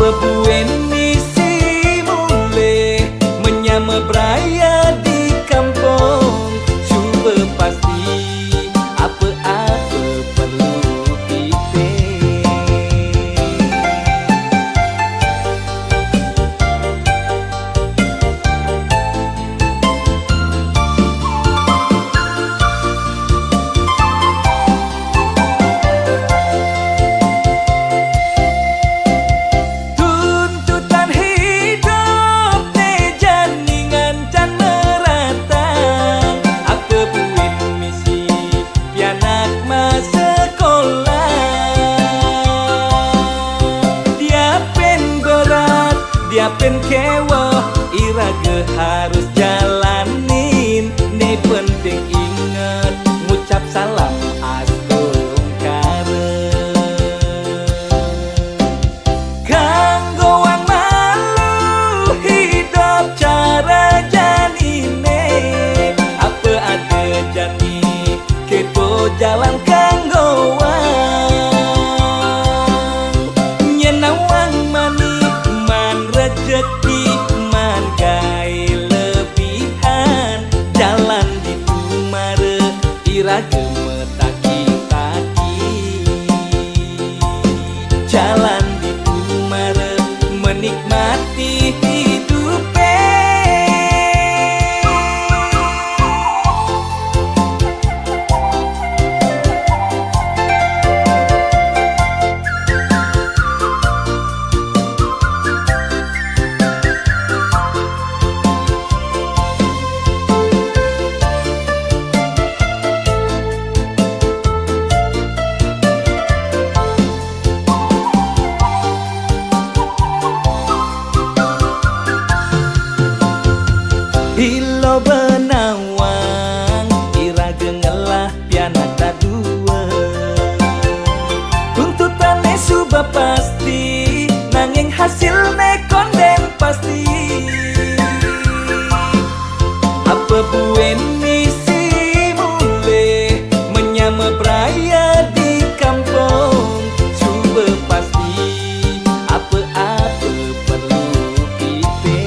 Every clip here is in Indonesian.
Apa buen misi mulai menyama beraya di kampung. Cuba pasti apa-apa perlu kita. Tuntutan hidup ne janingan can merata. Apa buit misi pianak masa sekolah. Dia pen berat, dia pen kewah, iraga harus jalanin. Ne penting ingat ngucap salam astungkara. Kanggo wang malu hidup cara janine. Apa ada jani keto jalan kanggo wang. Nyenawang mani man rejeki man gai lebihan. Jalan di tumare iraga metaki-taki. Jalan di tumare menikmati hidupe. Hilo benawang iraga ngelah pianak dua. Tuntutannya sudah pasti, nanging hasilnya konden pasti. Apa buen misi mulai menyama beraya di kampung. Coba pasti apa-apa perlu kita.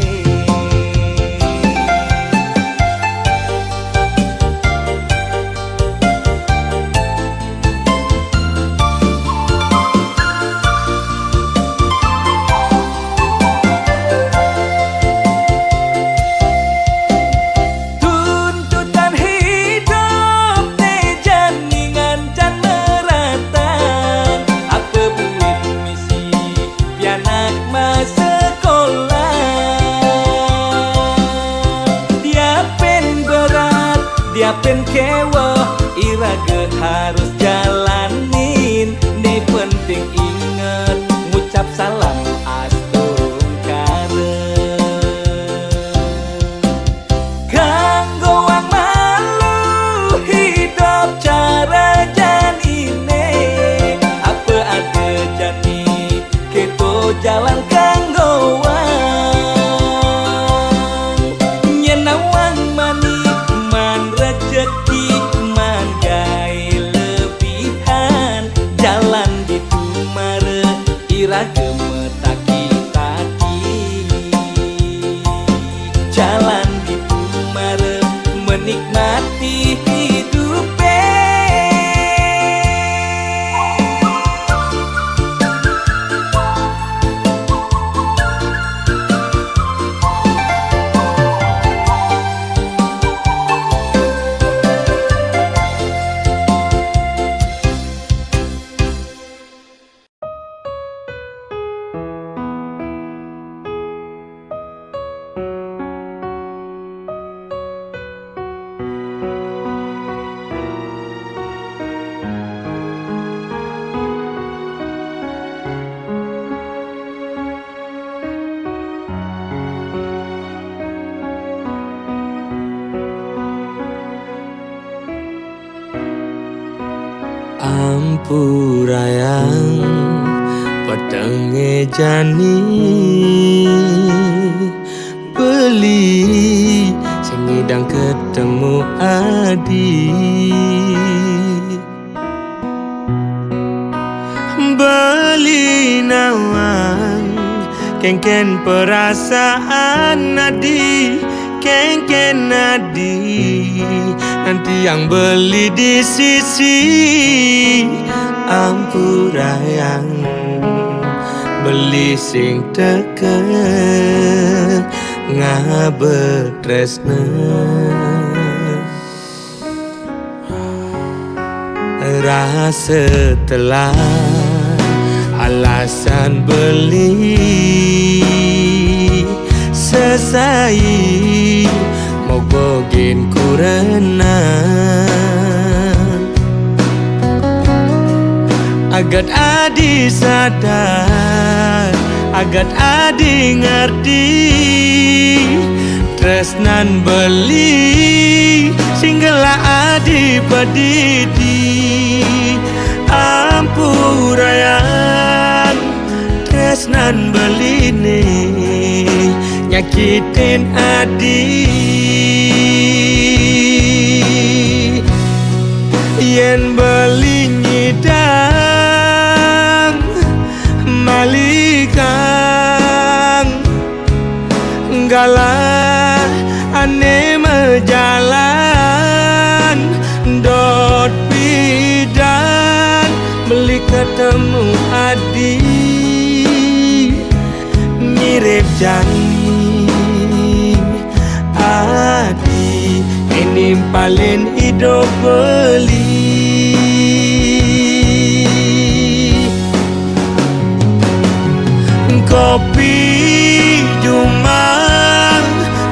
Tuntutan hidup ne janingan can merata. Apa buit misi pianak masa sekolah. Dia pen berat, dia pen kewah, iraga harus jalanin. Ne penting ingat ngucap salam astungkara. Kanggo wang malu hidup cara janine. Apa ada jani keto jalan kanggo wang. Nyenawang mani man rejeki man gai lebihan. Jalan di tumare iraga metaki-taki. Jalan di tumare menikmati hidupe. Ampurayang petenge jani beli sengidang ketemu adi beli nawang kengken perasaan nadi, kengken nadi. Nanti yang beli di sisi ampura yang beli sing teke ngabetresna. Rasa telah alasan beli sesai mau bogin kurena agat adi sadar, agat adi ngerti tresnan beli singgala adi pedidi ampurayan tresnan beli nih nyakitin adi yen beli nyidang malikang galah ane mejalan dot bidan beli ketemu adi mirip jani adi ini paling hidup beli kopi Jumang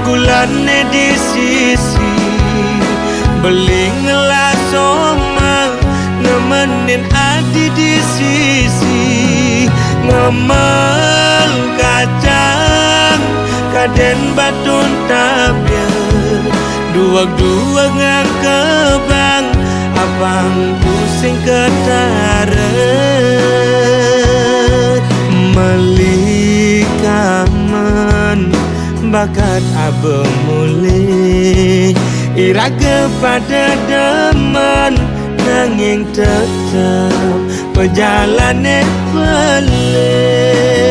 gulane di sisi beli ngelas somang nemenin adi di sisi ngemel kacang kaden batun tabya dua-dua ngakebang abang pusing ketara melikaman bakat abe mulih ira kepada deman nanging tetap perjalanan beleh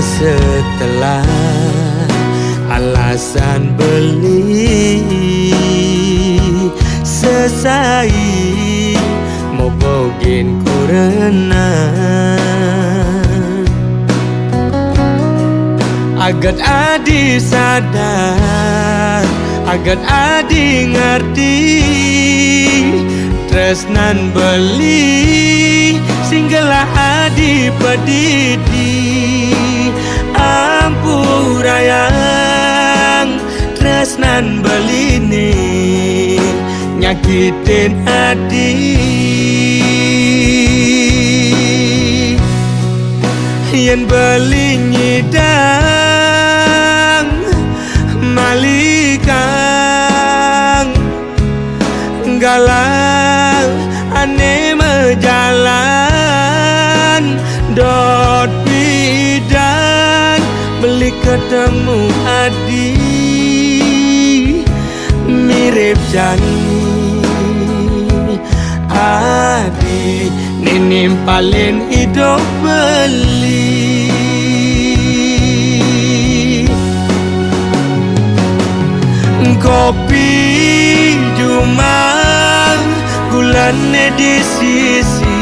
setelah alasan beli selesai mau bogin kurena agat adi sadar, agat adi ngerti tresnan beli singgala adi pedidi ampurayang tresnan beli nih nyakitin adi yen beli nyidang malikang galang ane mejalan dot bidan beli ketemu adi mirip jani adi ninim paling hidup beli kopi Jumang gulane di sisi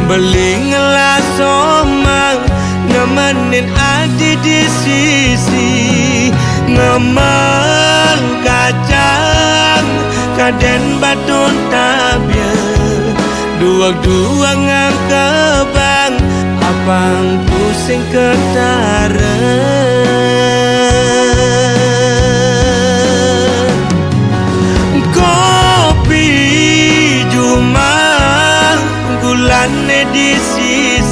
beli ngelas somang nemenin adi di sisi ngemel kacang kaden batun tabya dua-dua ngakebang abang pusing ketara kopi Jumang gulane di sisi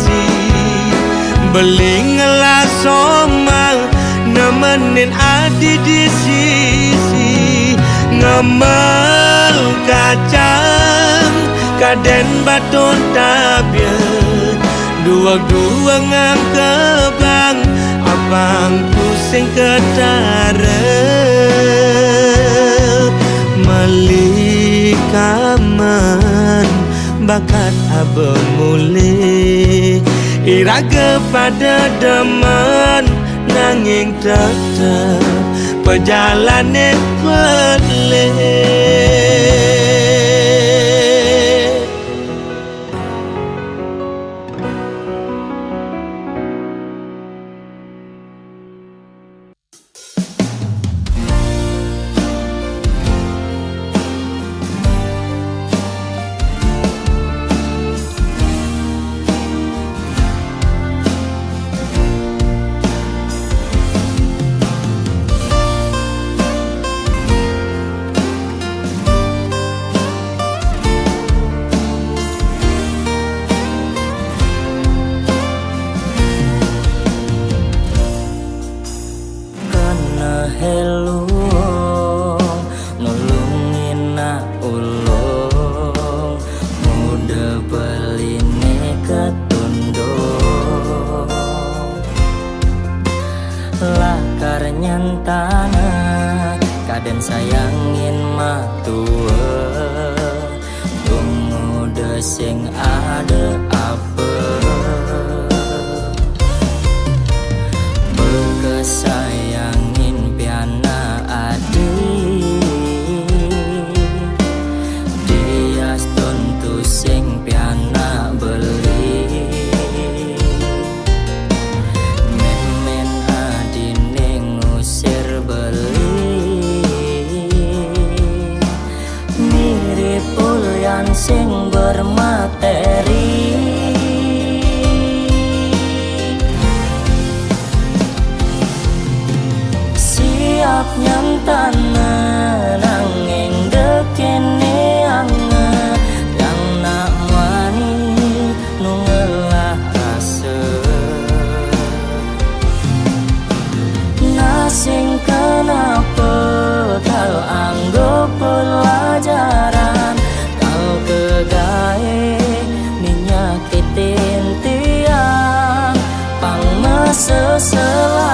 Beling ngelasomang nemenin adi di sisi, ngemel kacang kaden baton tabia, dua-dua ngang kebang abang pusing ketara, melikaman bakat abang mulai iraga pada deman nanging tetap perjalanan pelik. Kaden sayangin matua tunggu desing ada apa bekesayangin piana adik dia stuntu sing piana beli memen adine ngusir beli sing bermateri siap nyantan nanging dekene ange yang nak wani nungelah rasa nasing kenapa kau anggap pelajaran kegae ninyakitin tiang pang meseselan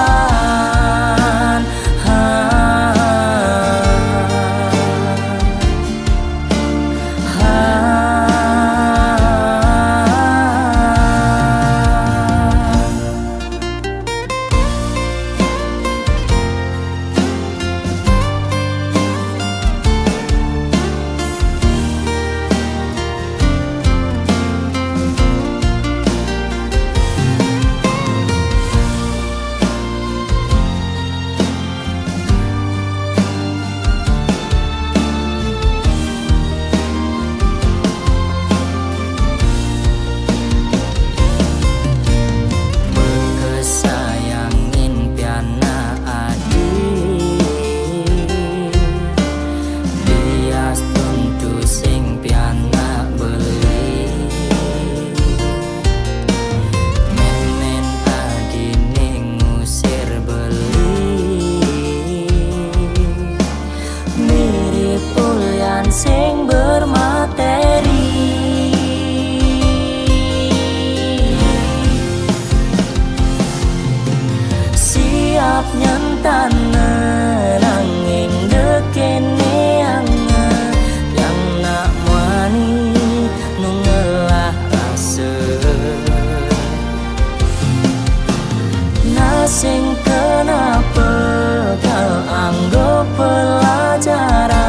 sing bermateri siap nyantan nanging dekene ange yang nak wani nungelah rasa nasing kenapa kau anggap pelajaran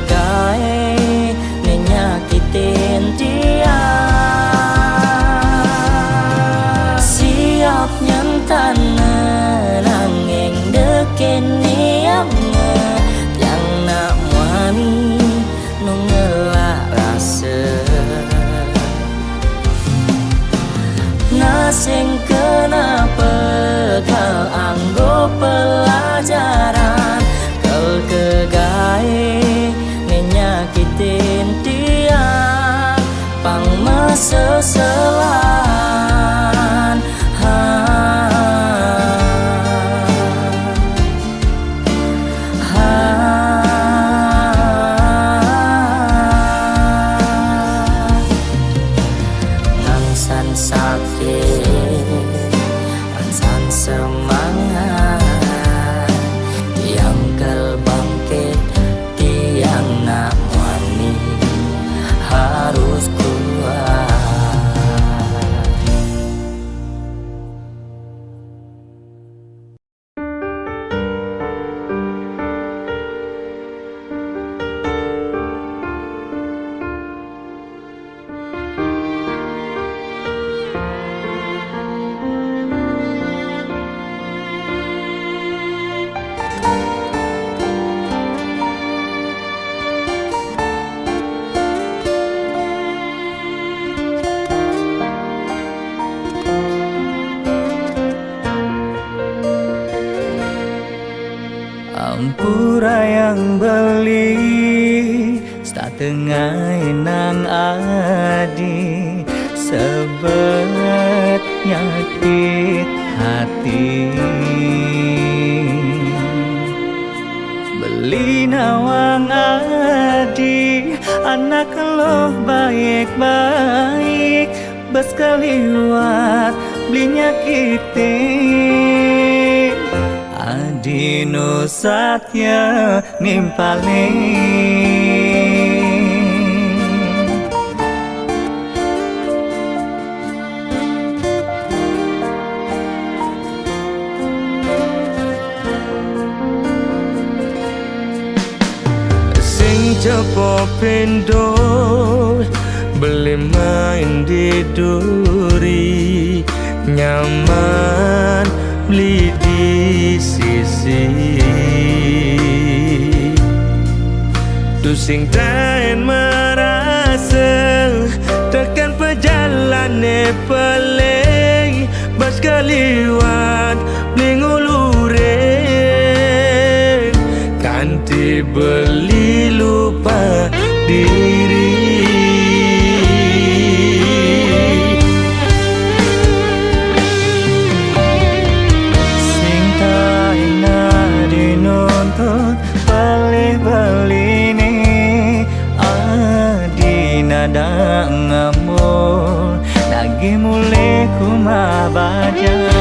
kegae nenyakitin dia siap nyantan nanging dekene ange yang nak wani nungelah rasa nasing kenapa kau anggap pelajaran kau kegae nyakitin dia pang meseselan Rasan sakit, rasan semangat, yang bangkit, tiang nak wani harus kuat. Ampura yang beli setengah nang adi, sebet nyakit hati. Beli nawang adi, anak lo baik-baik, bes kaliwat beli nyakitin. Adino satya nimpale, sing cepo pendo beli main di duri, nyaman beli di sisi. Tu sing taen merasa tekan perjalanan pelai, bas kaliwat mengulurin, kanti beli lupa diri. Nada ngamul lagi mulai kumabajan,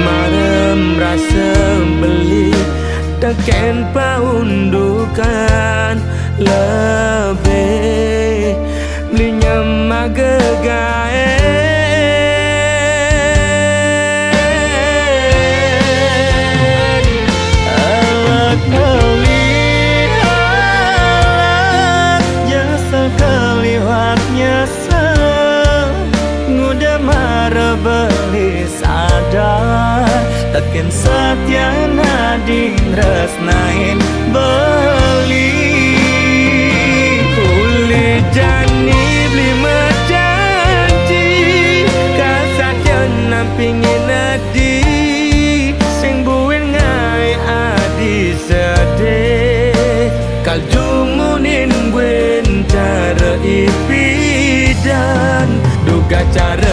marem rasa beli teken paundukan lebih belinya magegae. Beli sadar tekin satya nading resnain beli kulit jani beli mejanji kasatya nampingin nadi sing buin ngai adi sedih kaljumunin buin cara ipidan duga cara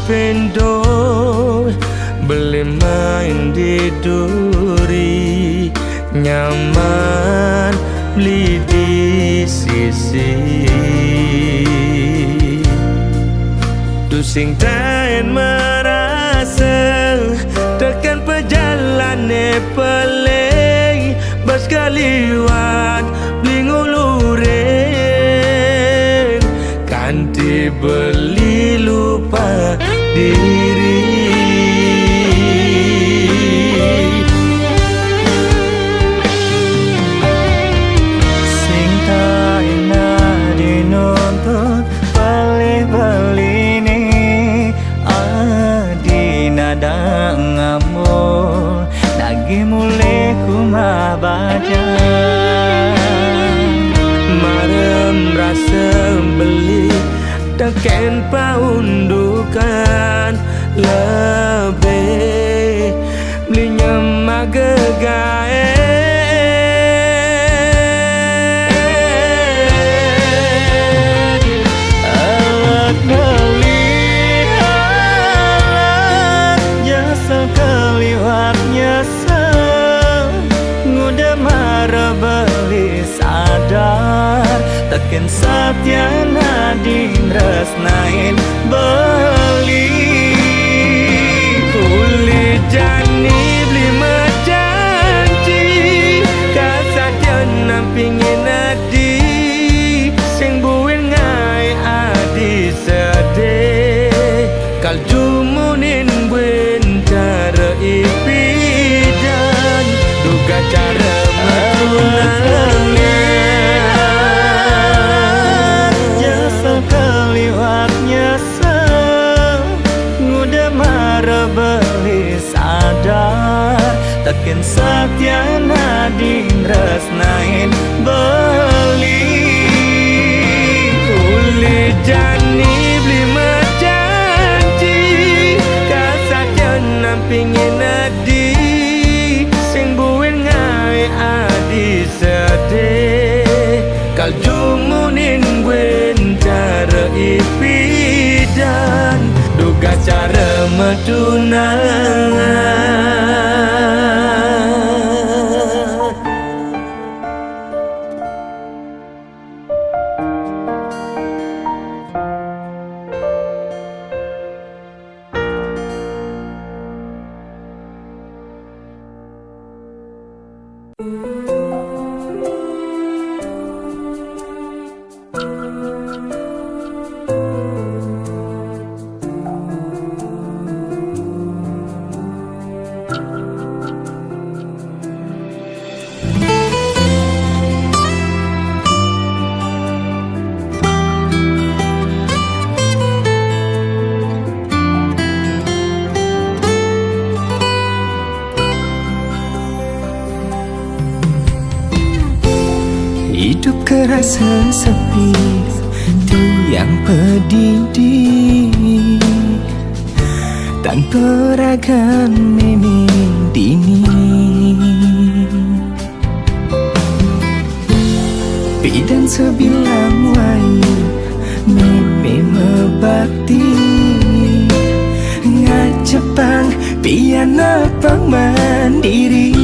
pendo beli main di duri, nyaman beli di sisi. Tu sing taen merasa tekan perjalanan pelai, bas kaliwat beli ngulurin, kanti beli lupa diri. Sing taina dinuntut beli-beli ni adi nada ngamul lagi mulai kumabajan, Teken paundukan lebih belinya magegae alat melihat jasa keliwatnya ngudah marah beli sadar teken satyana dinresnain beli kulit jani beli mejanji kasatyana pingin adi sing buin ngai adi sedih kal jumunin buin cara ipidan duga cara metunangnya jasa keliwatnya ngudah marah beli sadar teken satyana dinresnain beli kulit jani beli mejanji kasatyana pingin adi sing buin ngai adi sedih kal jumunin buin cara ipidan duga cara metunangan hidup kerasa sepi tiang pedih tanpa ragan meme dini bidan sebilang wayu meme mebakti ngajepang piana pang mandiri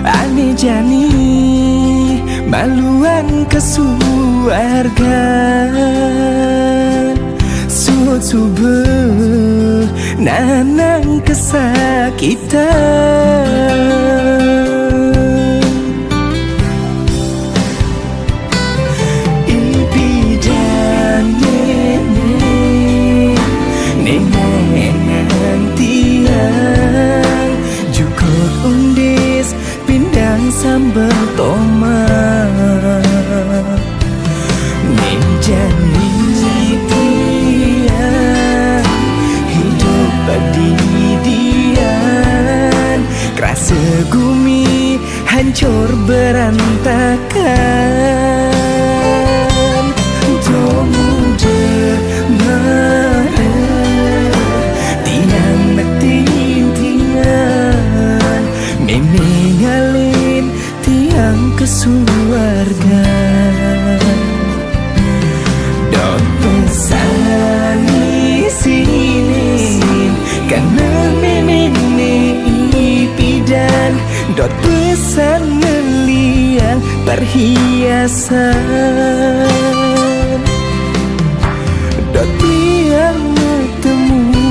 ane jani maluan kesuarga sud subuh nanang kesakitan impidan neneng tiang cukup undis pindang sambal tomat menjadi tiang hidup badidian kerasa gumi hancur berantakan muda marah tiang metintingan memengalin tiang kesuarga dot pesan sini karena memene ipidan dot pesan meliang perhiasan dot tiang temu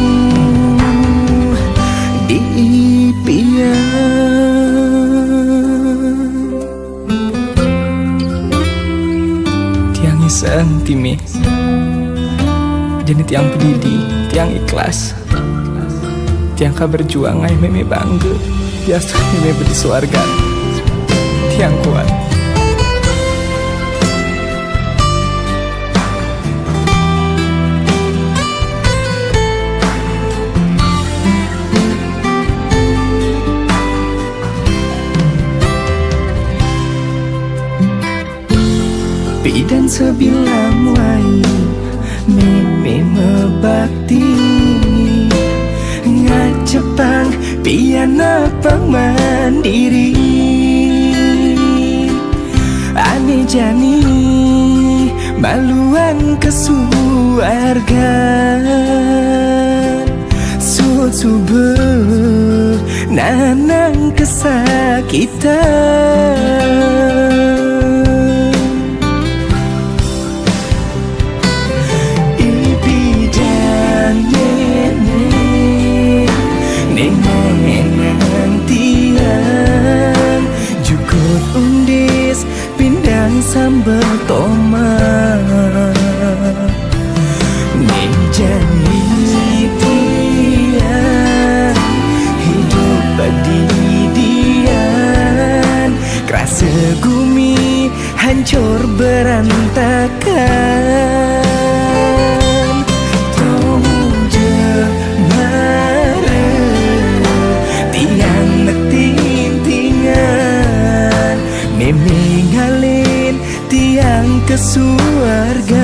di impian tiang iseng timi jadi tiang pedidi tiang ikhlas tiang berjuang ay meme bangga biasa meme beri suarga tiang kuat Pidan sebilang wai meme mebakti ngajepang piana pemandiri ane jani maluan kesuargaan sube nanang kesakitan ibidan nengenang tiang jukut undis pindang sambal tomat menjadi tiang hidup badidian kerasa gumi hancur berantakan toja mare tiang netintingan memingalin tiang kesuargaan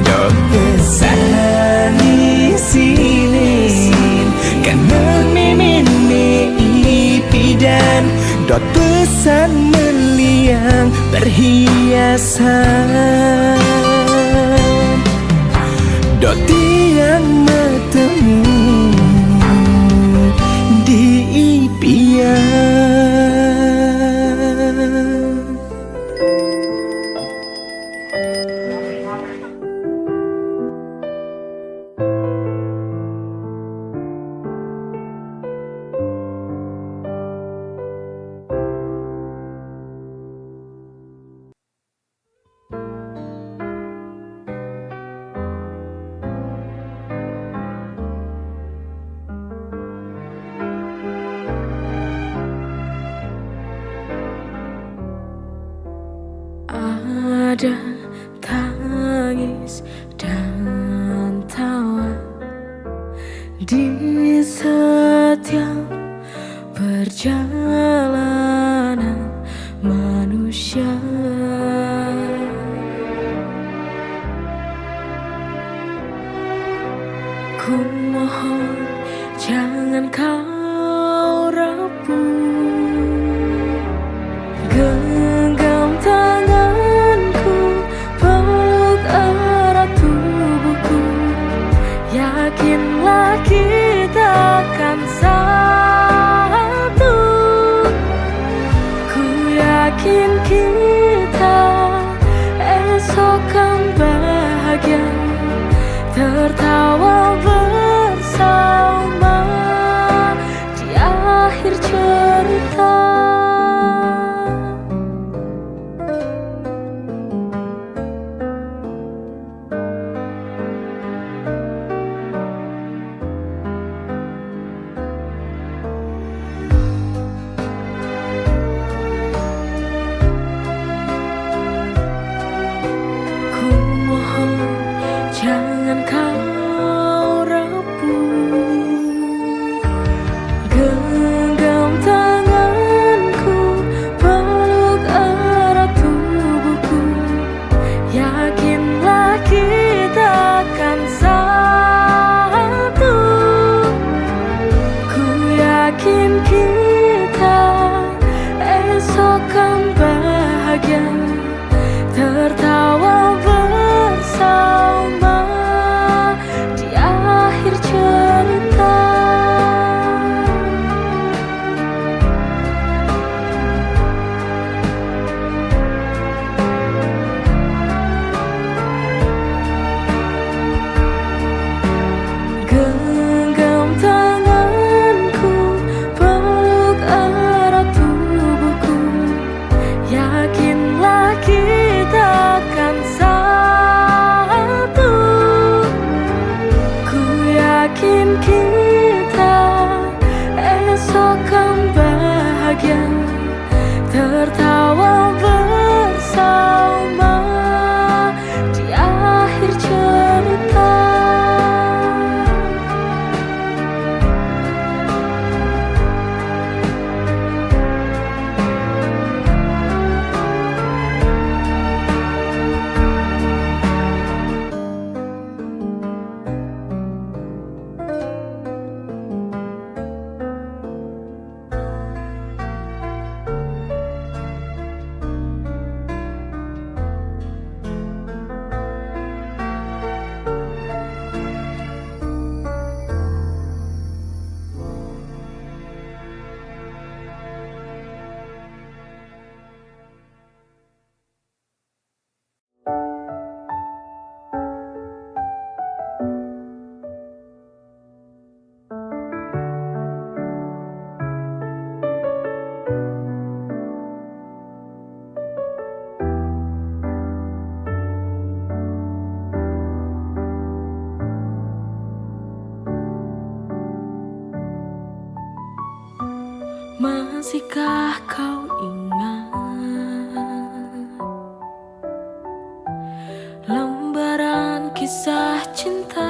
dok pesani sinin kan memimini ipidan dot pesan meliang perhiasan dot tiang metemu di ipian. Ada tangis dan tawa di setiap perjalanan manusia. Ku mohon jangan kau rapuh genggam tanganku Masihkah kau ingat lembaran kisah cinta?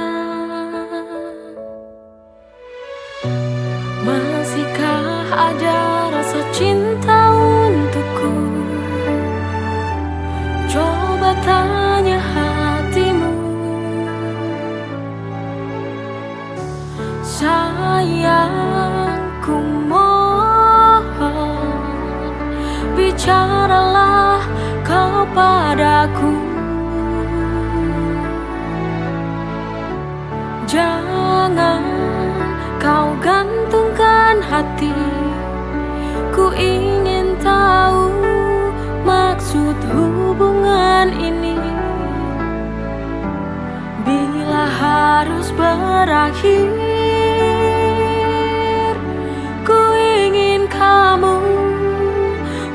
Masihkah ada rasa cinta untukku? Coba tanya hatimu. Sayangku, mohon bicaralah kau padaku. Jangan kau gantungkan hati. Ku ingin tahu maksud hubungan ini. Bila harus berakhir, ku ingin kamu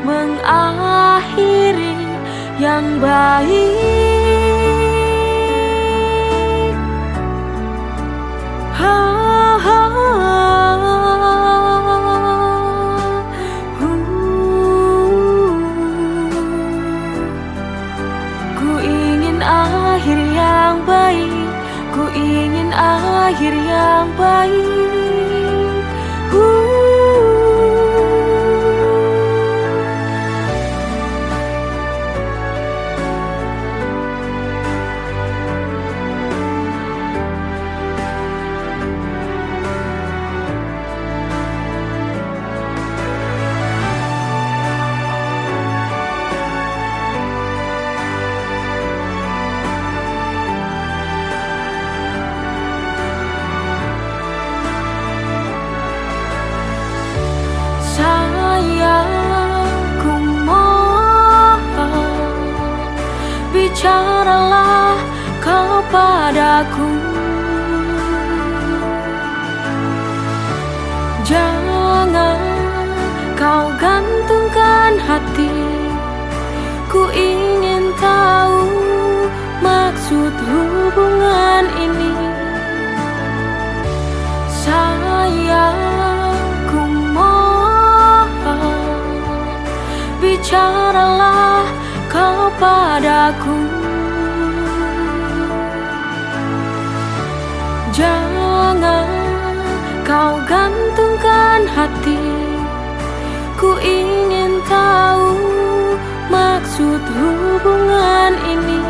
mengakhiri yang baik. Ku ingin akhir yang baik. Ku ingin akhir yang baik. Sayangku, mohon bicaralah kau padaku. Jangan kau gantungkan hati. Ku ingin tahu maksud hubungan ini. Sayangku, mohon bicaralah kau padaku. Jangan kau gantungkan hati. Ku ingin tahu maksud hubungan ini.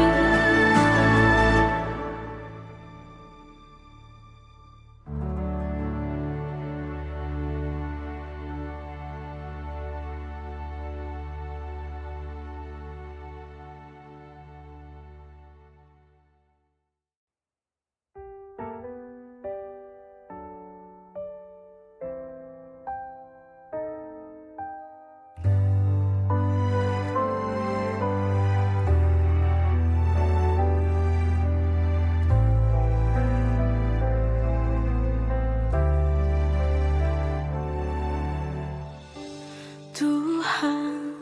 Tuhan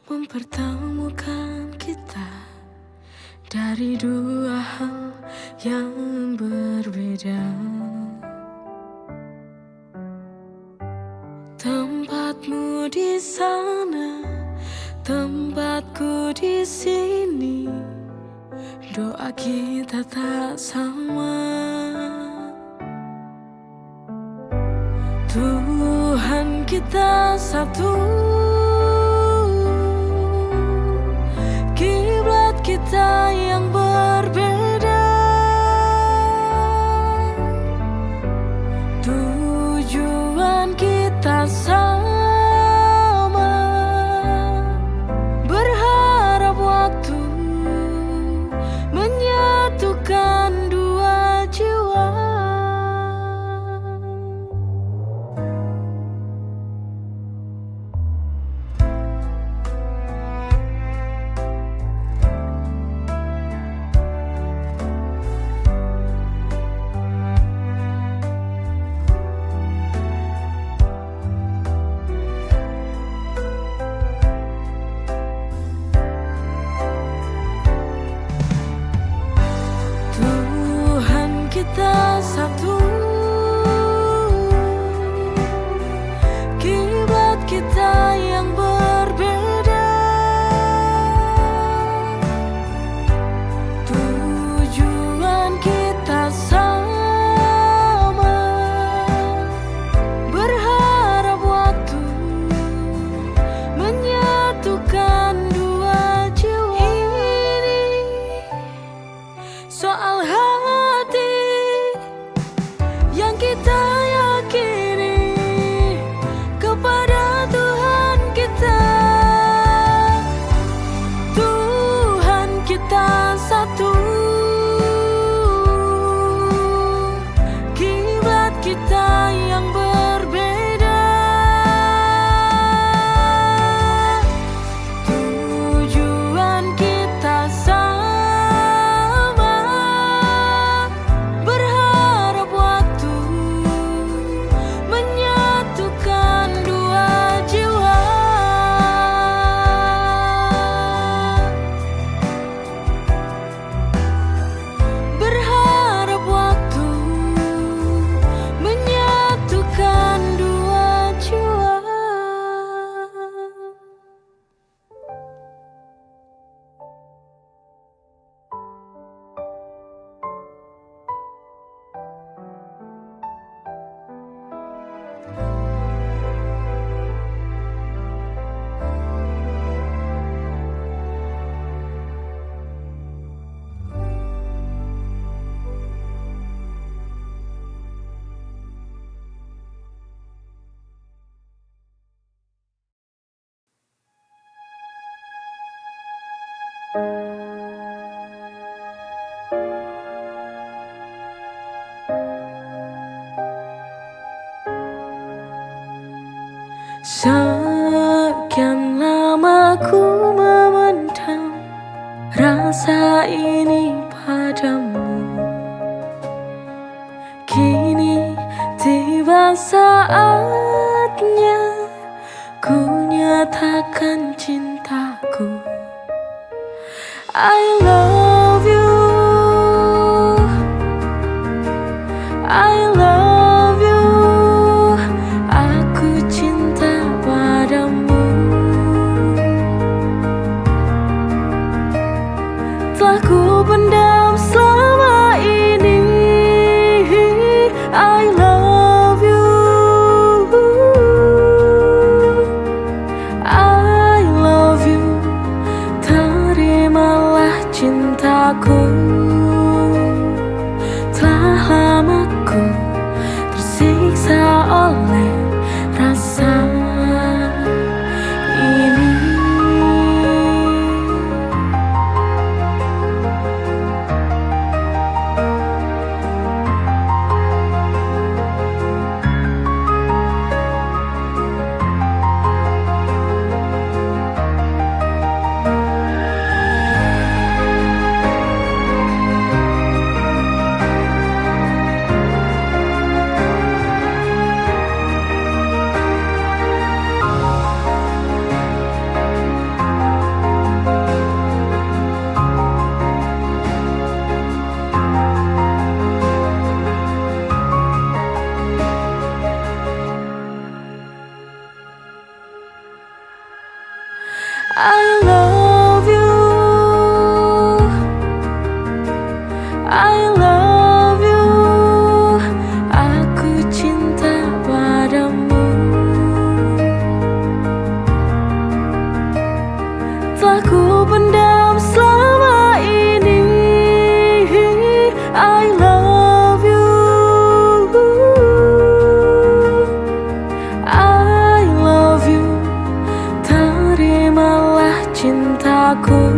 mempertemukan kita dari dua hal yang berbeda. Tempatmu di sana, tempatku di sini. Doa kita tak sama. Tuhan kita satu, kiblat kita yang berbeda. Tujuan kita sama, berharap waktu menyatukan dua jiwa. Sekian lama ku memendam rasa ini padamu. Kini tiba saatnya ku nyatakan cintaku. I love you, I love you. Aku cinta padamu. Telah ku pendam selama ini. I love you, I love you. Terimalah cintaku. Telah lama ku tersiksa oleh rasa ini. I love you, I love you. Aku cinta padamu. Telah ku pendam selama ini. I love you, I love you. Terimalah cintaku.